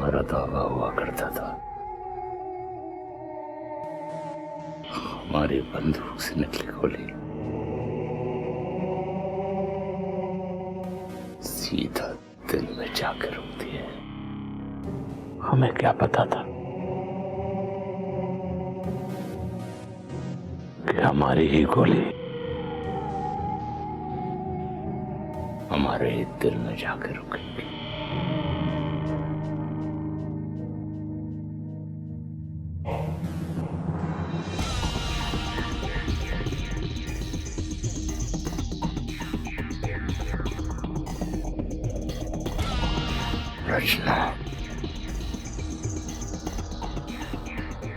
हमारा दावा हुआ करता था। हमारी बंदूक से निकली गोली सीधा दिल में जाकर रुकती है। हमें क्या पता था कि हमारी ही गोली हमारे दिल में जाकर रुकेगी।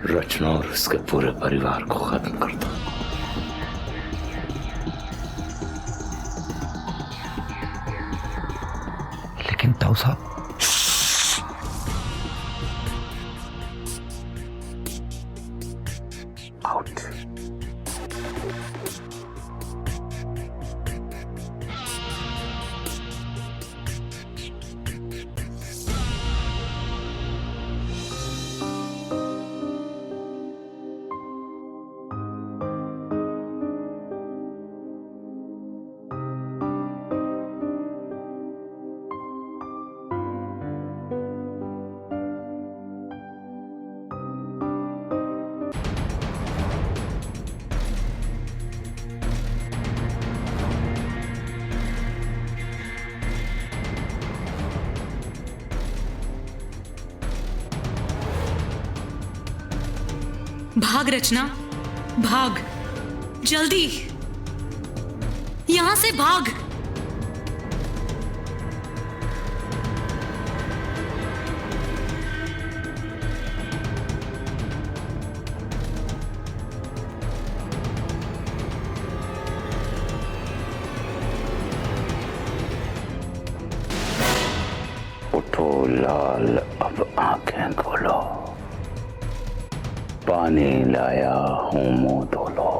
रचना और उसके पूरे परिवार को खत्म कर दो। लेकिन ताऊ साहब, आउट। भाग रचना, भाग जल्दी, यहां से भाग। उठो लाल, अब आंखें खोलो, पानी लाया हूं मुंह धो लो।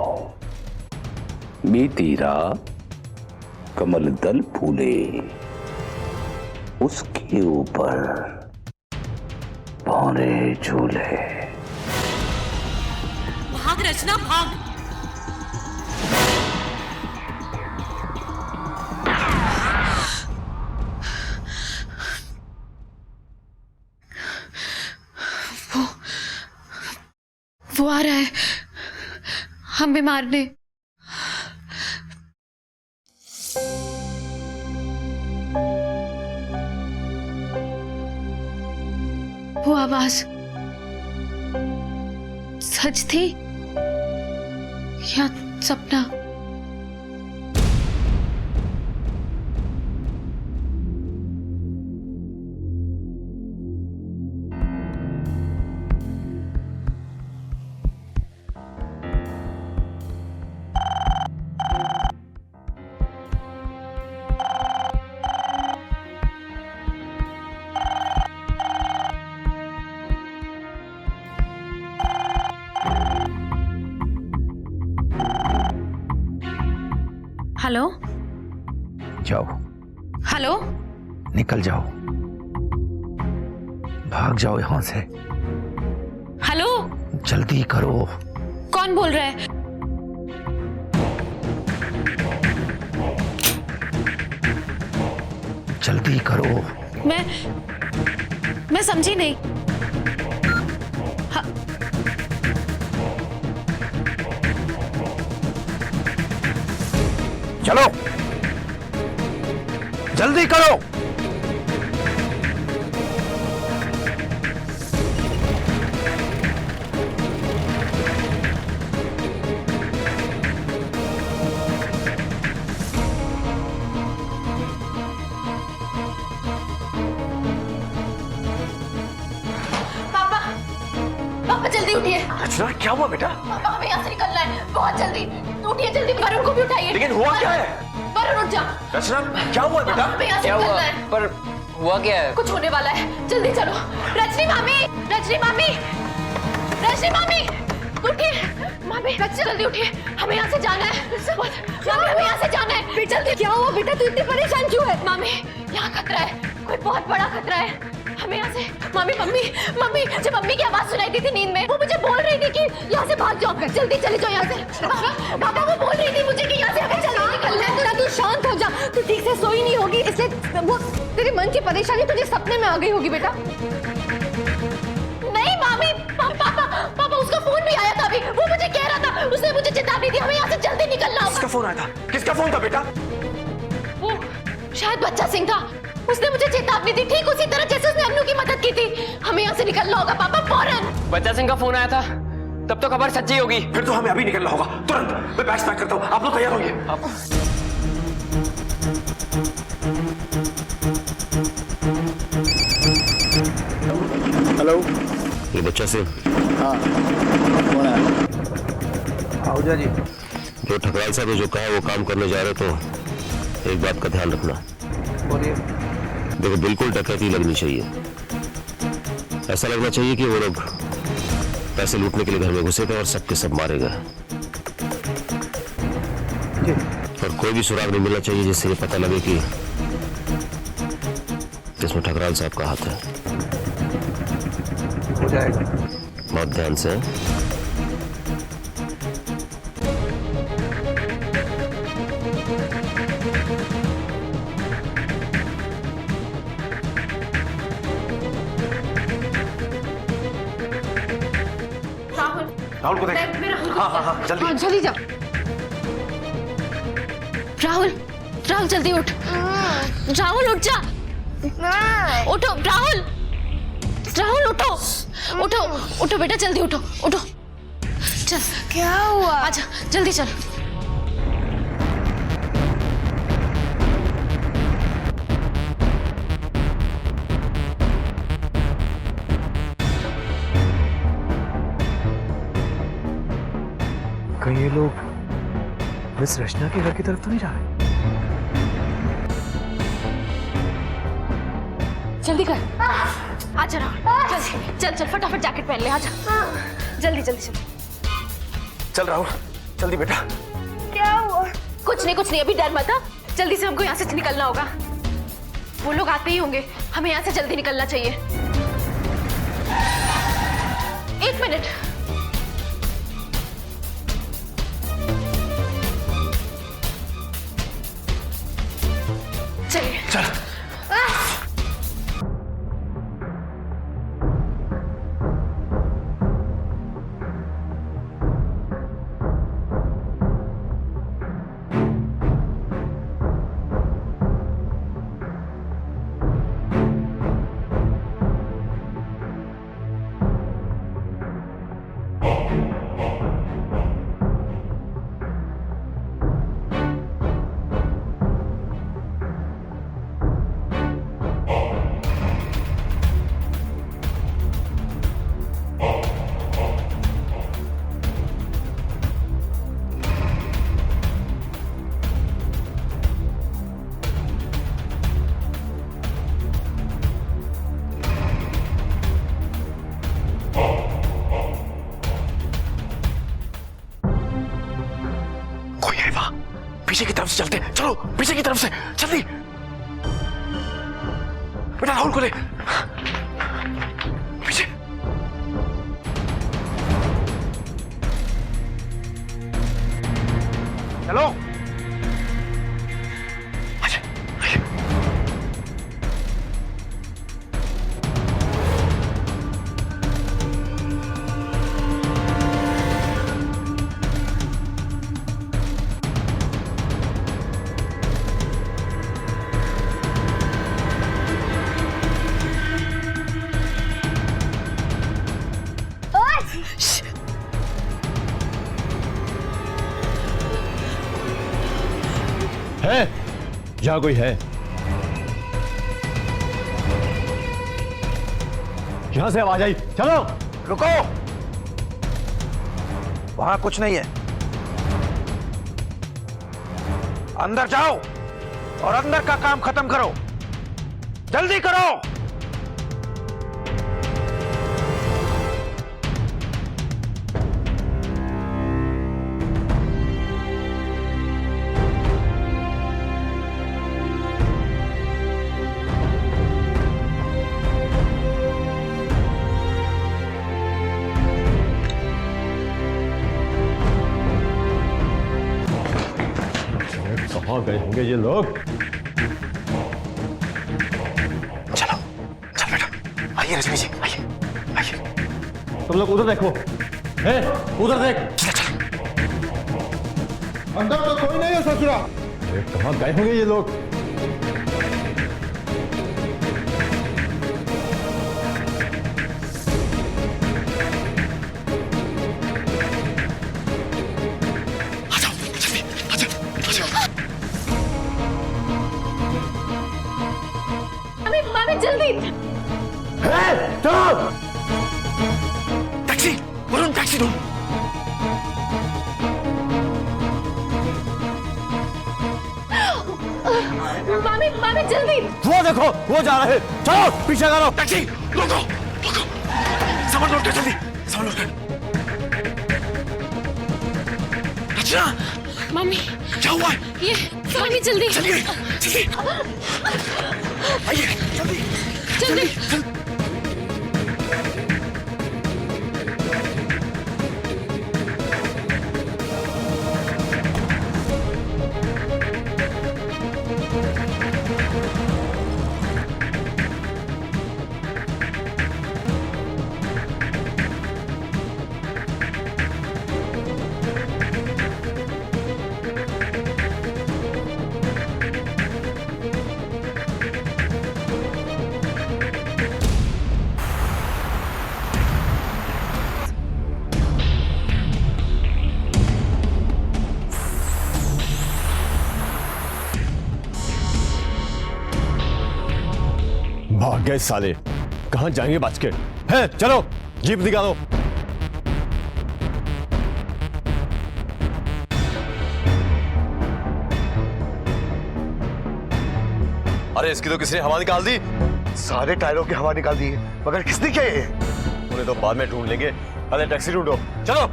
बीती रात कमल दल फूले, उसके ऊपर भौरे झूले। भाग रचना, भाग। वो आ रहा है हमें मारने। वो आवाज सच थी या सपना? हेलो, जाओ, हेलो, निकल जाओ, भाग जाओ यहां से। हेलो, जल्दी करो। कौन बोल रहा है? जल्दी करो। मैं समझी नहीं। चलो, जल्दी करो। पापा जल्दी उठिए। रचना, क्या हुआ बेटा? पापा हमें यहाँ से निकलना है, बहुत जल्दी। उठिए जल्दी, वरुण को भी उठाइए। लेकिन हुआ क्या है? वरुण उठ जा। रचना, क्या हुआ बेटा? हमें यहाँ से निकलना है। पर हुआ क्या है? कुछ होने वाला है, जल्दी चलो। रजनी मामी, रजनी मामी, रजनी मामी, उठिए। मामी जल्दी उठिए, हमें यहाँ से जाना है। मामी हमें यहाँ से जाना है, जल्दी। क्या हुआ बेटा, तू इतनी परेशान क्यों है? मामी यहाँ खतरा है, कोई बहुत बड़ा खतरा है, हमें यहाँ यहाँ से। मम्मी मम्मी मम्मी, जब मम्मी की आवाज सुनाई दी थी नींद में, वो मुझे बोल रही थी कि यहाँ से भाग जाओ, जल्दी चले जाओ यहाँ से। पापा वो बोल रही थी मुझे कि यहाँ से हमें जल्दी निकलना है। थोड़ा तू शांत हो जा, तू ठीक से सोई नहीं होगी, इसलिए वो तेरे मन की परेशानी तुझे सपने में आ गई होगी बेटा। नहीं मामी, पापा उसका फोन भी आया था अभी, वो मुझे कह रहा था, उसने मुझे चेतावनी दी हमें यहाँ से जल्दी निकलना होगा। किसका फोन आया था? किसका फोन था बेटा? वो शायद बच्चा सिंह था, उसने मुझे चेतावनी दी, ठीक उसी तरह जैसे उसने अन्नू की मदद की थी। हमें यहाँ से निकलना होगा पापा, फौरन। बच्चा सिंह का फोन आया था, तब तो खबर सच्ची होगी। फिर तो हमें अभी निकलना होगा, तुरंत। मैं बैग्स पैक करता हूँ, आप लोग तैयार होंगे? हेलो, ये बच्चा से हाँ कौन है? आहूजा जी, जो ठकराल साहब ने जो कहा वो काम करने जा रहे तो एक बात का ध्यान रखना। बोलिए। देखो बिल्कुल डकैती लगनी चाहिए, ऐसा लगना चाहिए कि वो लोग पैसे लूटने के लिए घर में घुसे थे और सबके सब मारे गए। और कोई भी सुराग नहीं मिलना चाहिए जिससे ये पता लगे कि इसमें ठकराल साहब का हाथ है। हो जाएगा। बहुत ध्यान से। राहुल को देख। हाँ, जल्दी। हाँ, जल्दी जाओ। राहुल जल्दी उठ। राहुल उठ जा। उठो राहुल उठो बेटा, जल्दी उठो। चल। क्या हुआ? आजा जल्दी चल। कहीं ये लोग मिस रचना के घर की तरफ तो नहीं जा रहे? जल्दी कर। आजा राहुल, चल फटाफट जैकेट पहन ले, आजा जल्दी। चल राहुल, जल्दी बेटा। क्या हुआ? कुछ नहीं, अभी डर मत। जल्दी से हमको यहाँ से निकलना होगा। वो लोग आते ही होंगे, हमें यहाँ से जल्दी निकलना चाहिए। 1 मिनट। चलिए। चल। पीछे की तरफ से चलते हैं, चलो पीछे की तरफ से जल्दी। बेटा राहुल को ले पीछे। चलो आइए, आइए। है यहाँ कोई है? यहां से आवाज आई, चलो। रुको, वहां कुछ नहीं है। अंदर जाओ और अंदर का काम खत्म करो, जल्दी करो। कहाँ गए होंगे ये लोग? चलो चल बेटा, आइए रजनी जी, आइए आइए। तुम लोग उधर देखो, उधर देख। अंदर तो कोई नहीं है ससुरा। कहाँ गए होंगे ये लोग? मामी जल्दी। टैक्सी वरुण, टैक्सी दो। मामी जल्दी। वो देखो, वो जा रहे। चलो पीछे करो। टैक्सी रोको रोको, सामान लौट कर, जल्दी सामान लौट कर। अच्छा मामी क्या हुआ? ये मामी जल्दी चलिए जल्दी आइए, जल्दी जल्दी। भाग गए साले, कहां जाएंगे बच के? है चलो जीप निकालो। अरे इसकी तो किसी ने हवा निकाल दी। सारे टायरों की हवा निकाल दी है, मगर किसने किया ये? उन्हें तो बाद में ढूंढ लेंगे। अरे टैक्सी ढूंढो, चलो।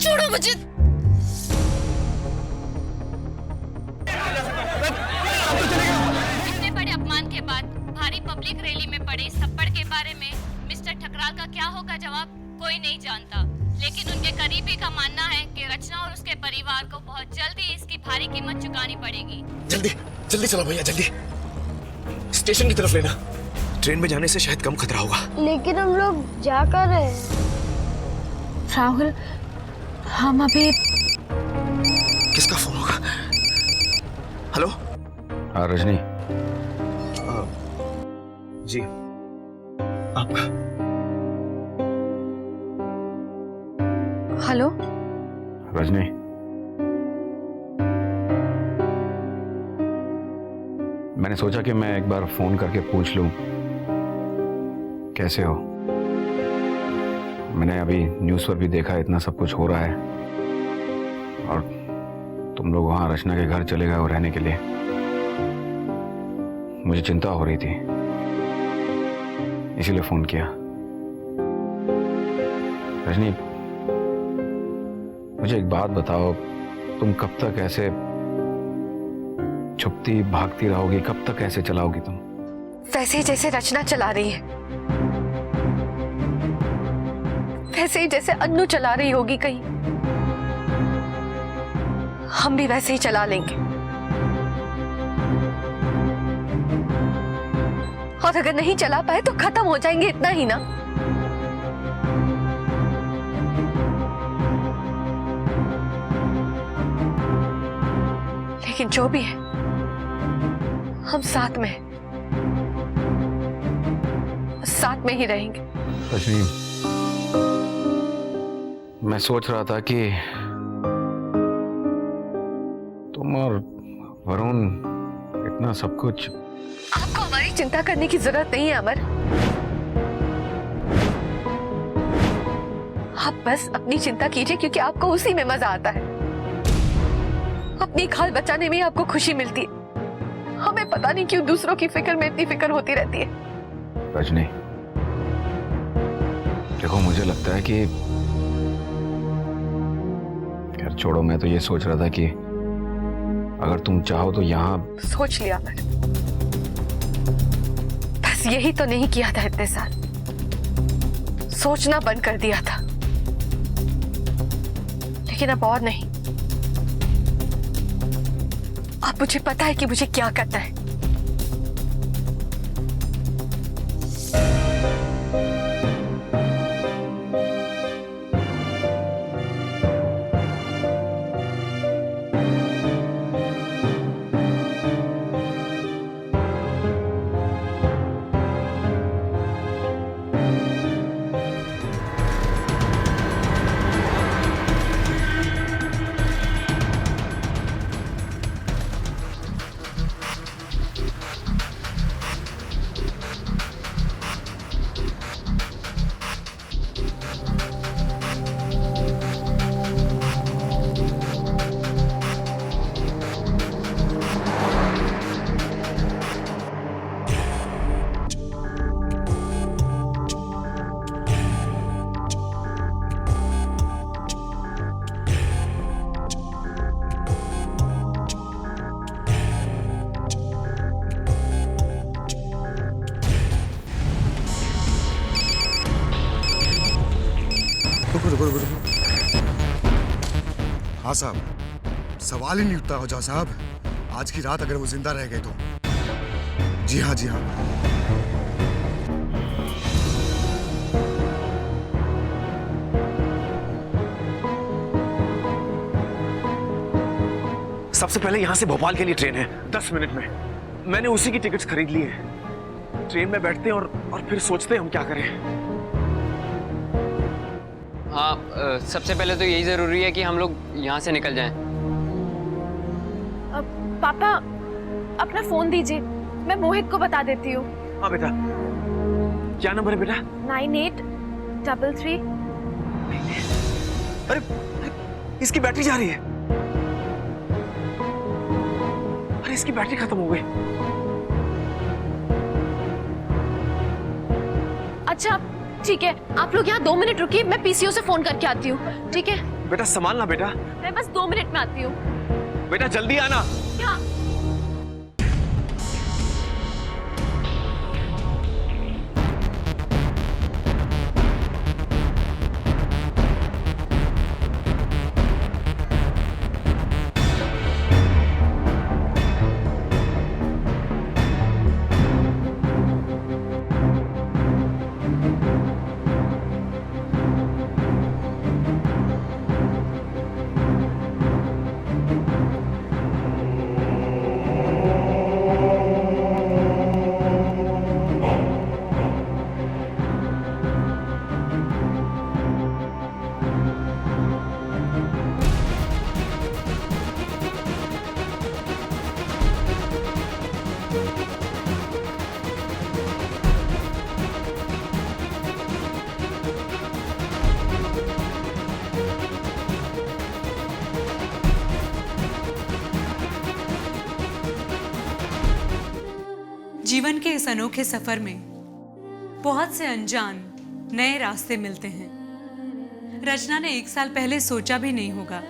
छोड़ो मुझे। इतने बड़े अपमान के बाद भारी पब्लिक रैली में पड़े इस थप्पड़ के बारे में मिस्टर ठकराल का क्या होगा जवाब कोई नहीं जानता, लेकिन उनके करीबी का मानना है कि रचना और उसके परिवार को बहुत जल्दी इसकी भारी कीमत चुकानी पड़ेगी। जल्दी जल्दी चलो भैया, जल्दी स्टेशन की तरफ लेना। ट्रेन में जाने से शायद कम खतरा होगा। लेकिन हम लोग जा कर रहे हैं। राहुल, हम अभी। किसका फोन होगा? हेलो। हाँ रजनी। जी आपका। हेलो रजनी, मैंने सोचा कि मैं एक बार फोन करके पूछ लूं कैसे हो। मैंने अभी न्यूज़ पर भी देखा इतना सब कुछ हो रहा है और तुम लोग वहां रचना के घर चले गए हो रहने के लिए। मुझे चिंता हो रही थी, इसीलिए फोन किया। रजनी, मुझे एक बात बताओ, तुम कब तक ऐसे छुपती भागती रहोगी? कब तक ऐसे चलाओगी तुम? वैसे ही जैसे रचना चला रही है, वैसे ही जैसे अन्नू चला रही होगी कहीं, हम भी वैसे ही चला लेंगे। और अगर नहीं चला पाए तो खत्म हो जाएंगे, इतना ही ना। लेकिन जो भी है, हम साथ में हैं, साथ में ही रहेंगे। रजनी, मैं सोच रहा था कि तुम और वरुण इतना सब कुछ। आपको हमारी चिंता करने की जरूरत नहीं है अमर। आप बस अपनी चिंता कीजिए, क्योंकि आपको उसी में मजा आता है। अपनी खाल बचाने में आपको खुशी मिलती है। हमें पता नहीं क्यों दूसरों की फिक्र में इतनी फिक्र होती रहती है। रजनी, देखो मुझे लगता है कि यार छोड़ो, मैं तो ये सोच रहा था कि अगर तुम चाहो तो यहाँ। सोच लिया मैंने, बस यही तो नहीं किया था इतने साल, सोचना बंद कर दिया था। लेकिन अब और नहीं। अब मुझे पता है कि मुझे क्या करना है। हाँ साहब, सवाल ही नहीं उठता हो जा साहब, आज की रात अगर वो जिंदा रह गए तो। जी हाँ जी हाँ। सबसे पहले यहाँ से भोपाल के लिए ट्रेन है 10 मिनट में। मैंने उसी की टिकट्स खरीद ली है। ट्रेन में बैठते हैं और फिर सोचते हैं हम क्या करें। हाँ, सबसे पहले तो यही जरूरी है कि हम लोग यहाँ से निकल जाएं। पापा अपना फोन दीजिए, मैं मोहित को बता देती हूँ। हाँ बेटा, क्या नंबर है बेटा? 9833। अरे इसकी बैटरी जा रही है। अरे इसकी बैटरी खत्म हो गई। अच्छा ठीक है, आप लोग यहाँ 2 मिनट रुकिए, मैं पीसीओ से फोन करके आती हूँ। ठीक है बेटा संभालना बेटा। मैं बस 2 मिनट में आती हूँ। बेटा जल्दी आना। क्या? जीवन के इस अनोखे सफर में बहुत से अनजान नए रास्ते मिलते हैं। रचना ने 1 साल पहले सोचा भी नहीं होगा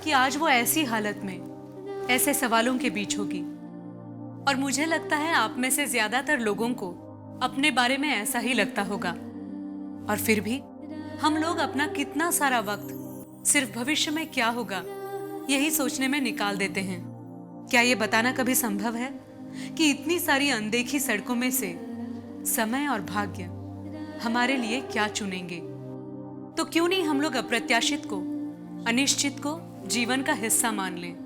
कि आज वो ऐसी हालत में ऐसे सवालों के बीच होगी। और मुझे लगता है आप में से ज्यादातर लोगों को अपने बारे में ऐसा ही लगता होगा। और फिर भी हम लोग अपना कितना सारा वक्त सिर्फ भविष्य में क्या होगा यही सोचने में निकाल देते हैं। क्या ये बताना कभी संभव है कि इतनी सारी अनदेखी सड़कों में से समय और भाग्य हमारे लिए क्या चुनेंगे? तो क्यों नहीं हम लोग अप्रत्याशित को, अनिश्चित को जीवन का हिस्सा मान लें।